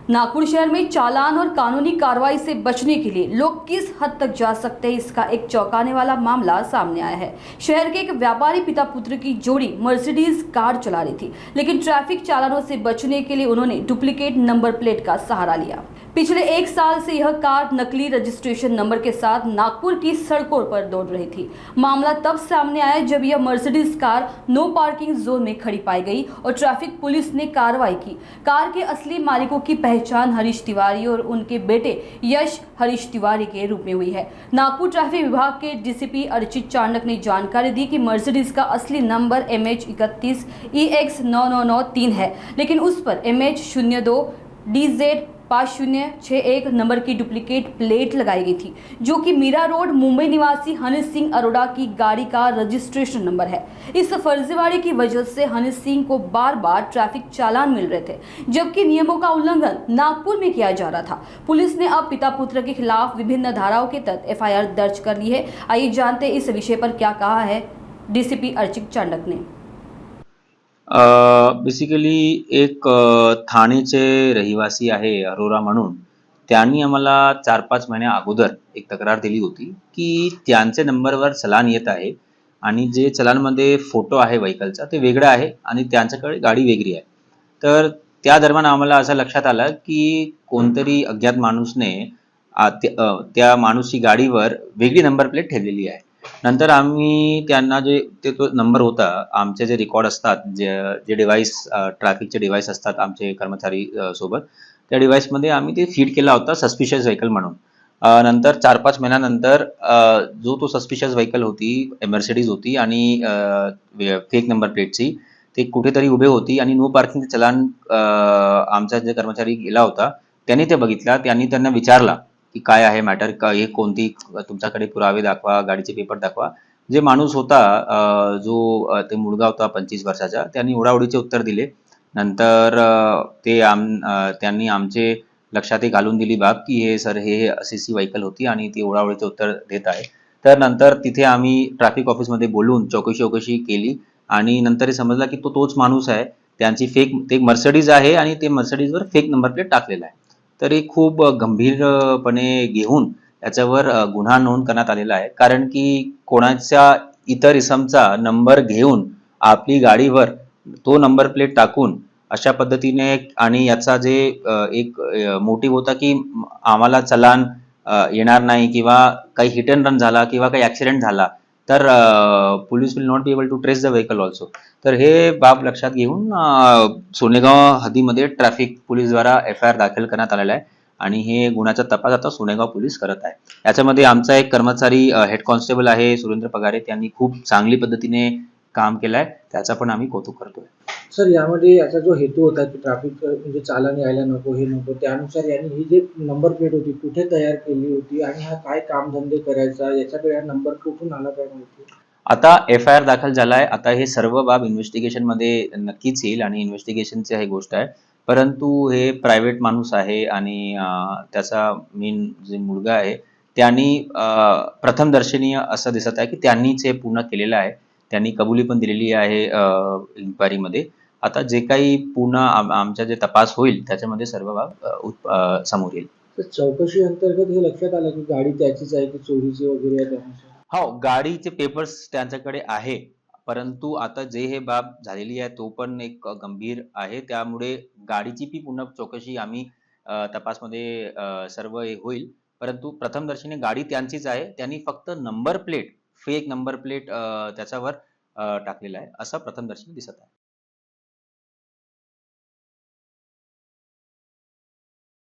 नागपुर शहर में चालान और कानूनी कार्रवाई से बचने के लिए लोग किस हद तक जा सकते हैं, इसका एक चौंकाने वाला मामला सामने आया है। शहर के एक व्यापारी पिता पुत्र की जोड़ी मर्सिडीज कार चला रही थी, लेकिन ट्रैफिक चालानों से बचने के लिए उन्होंने डुप्लीकेट नंबर प्लेट का सहारा लिया। पिछले 1 साल से यह कार नकली रजिस्ट्रेशन नंबर के साथ नागपुर की सड़कों पर दौड़ रही थी। मामला तब सामने आया जब यह Mercedes car no parking zone में खड़ी पाई गई और ट्रैफिक पुलिस ने कार्रवाई की। कार के असली मालिकों की पहचान हरीश तिवारी और उनके बेटे यश हरीश तिवारी के रूप में हुई है। नागपुर ट्रैफिक विभाग के डीसीपी अर्चित चांडक ने जानकारी दी कि मर्सिडीज का असली नंबर MH31 EX9993 है, लेकिन उस पर MH02 DZ 5061 नंबर की डुप्लीकेट प्लेट लगाई गई थी, जो कि मीरा रोड मुंबई निवासी हनीश सिंह अरोड़ा की गाड़ी का रजिस्ट्रेशन नंबर है। इस फर्जीवाड़े की वजह से हनीश सिंह को बार बार ट्रैफिक चालान मिल रहे थे, जबकि नियमों का उल्लंघन नागपुर में किया जा रहा था। पुलिस ने अब पिता पुत्र के खिलाफ विभिन्न धाराओं के तहत FIR दर्ज कर ली है। आइए जानते इस विषय पर क्या कहा है डीसीपी अर्चित चांडक ने। बेसिकली एक ठाणेचे रहिवासी आहे अरोरा म्हणून, त्यांनी आम्हाला 4-5 महिन्या अगोदर एक तक्रार दिली होती की त्यांचे नंबरवर चलान येत आहे आणि जे चलानमध्ये फोटो आहे व्हेकलचा ते वेगळं आहे आणि त्यांच्याकडे गाडी वेगळी आहे. तर त्या दरम्यान आम्हाला असं लक्षात आलं की कोणतरी अज्ञात माणूसने त्या माणूसची गाडीवर वेगळी नंबर प्लेट ठेवलेली आहे. नंतर आम्ही त्यांना तो नंबर होता, आमचे जे रेकॉर्ड असतात, जे डिव्हाइस ट्रॅफिकचे डिव्हाइस असतात आमचे कर्मचारी सोबत, त्या डिव्हाइसमध्ये आम्ही ते फीड केला होता सस्पिशियस व्हेकल म्हणून. नंतर 4-5 महिन्यानंतर जो तो सस्पिशियस व्हेकल होती मर्सिडीज होती आणि फेक नंबर प्लेटची, ते कुठेतरी उभे होती आणि नो पार्किंगचे चलान आमचा जे कर्मचारी गेला होता त्यांनी ते बघितला. त्यांनी त्यांना विचारला की काय आहे मॅटर, का हे कोणती तुमच्याकडे पुरावे दाखवा, गाडीचे पेपर दाखवा. जे माणूस होता ते मुलगा होता 25 वर्षाचा, त्यांनी ओढाओढीचे उत्तर दिले. नंतर त्यांनी आमचे लक्षात एक घालून दिली बाब की हे सर हे अशी व्हेकल होती आणि ती ओढाओढीचे उत्तर देत आहे. तर नंतर तिथे आम्ही ट्रॅफिक ऑफिसमध्ये बोलून चौकशी केली आणि नंतर हे समजलं की तोच माणूस आहे. त्यांची ते मर्सिडीज आहे आणि ते मर्सिडीजवर फेक नंबर प्लेट टाकलेला आहे. तर हे खूप गंभीरपणे घेऊन याच्यावर गुन्हा नोंद करण्यात आलेला आहे. कारण की कोणाच्या इतर इसमचा नंबर घेऊन आपली गाडीवर तो नंबर प्लेट टाकून अशा पद्धतीने, आणि याचा जे एक मोटिव्ह होता की आम्हाला चलान येणार नाही किंवा काही हिट अँड रन झाला किंवा काही ॲक्सिडेंट झाला तर police will not be able to trace the vehicle also. तर हे बाब लक्षात घेऊन सोनेगाव हद्दीमध्ये ट्रॅफिक पोलीसद्वारा FIR दाखल करण्यात आलेला आहे आणि हे गुन्ह्याचा तपास आता सोनेगाव पोलीस करत आहे. याच्यामध्ये आमचा एक कर्मचारी हेड कॉन्स्टेबल आहे सुरेंद्र पगारे, त्यांनी खूप चांगली पद्धतीने काम केलं आहे, त्याचा पण आम्ही कौतुक करतोय. सर, यामध्ये याचा जो हेतू होता की ट्रॅफिक म्हणजे चालान यायला नको, हे नको, त्यानुसार यांनी ही जी नंबर प्लेट होती कुठे तयार केली होती आणि हा काय कामधंदे करायचा, याच्याकडे हा नंबर कुठून आला काय माहिती? आता FIR दाखल झालाय. आता हे सर्व बाब इन्व्हेस्टिगेशनमध्ये नक्कीच येईल आणि इन्व्हेस्टिगेशनची ही गोष्ट आहे. परंतु हे प्रायव्हेट माणूस आहे आणि त्याचा मेन जे मुलगा आहे त्यांनी प्रथमदर्शनी असं दिसत आहे की त्यांनीच हे पूर्ण केलेलं आहे. त्यांनी कबुली पण दिलेली आहे इन्क्वायरीमध्ये. आता जे काही पूर्ण आमचा जे तपास होईल त्याच्यामध्ये सर्व बाब समोर येईल. तर चौकशी अंतर्गत हे लक्षात आलं की गाडी त्याचीच आहे की चोरीची वगैरे आहे त्यानुसार? हो, गाडीचे पेपर्स त्यांच्याकडे आहे, परंतु आता जे हे बाब झालेली आहे तो पण एक गंभीर आहे. त्यामुळे गाडीची बी पुन्हा चौकशी आम्ही तपासमध्ये सर्व हे होईल. परंतु प्रथमदर्शनी गाडी त्यांचीच आहे. त्यांनी फक्त number plate, fake number plate त्याच्यावर टाकलेला आहे, असं प्रथमदर्शनी दिसत आहे.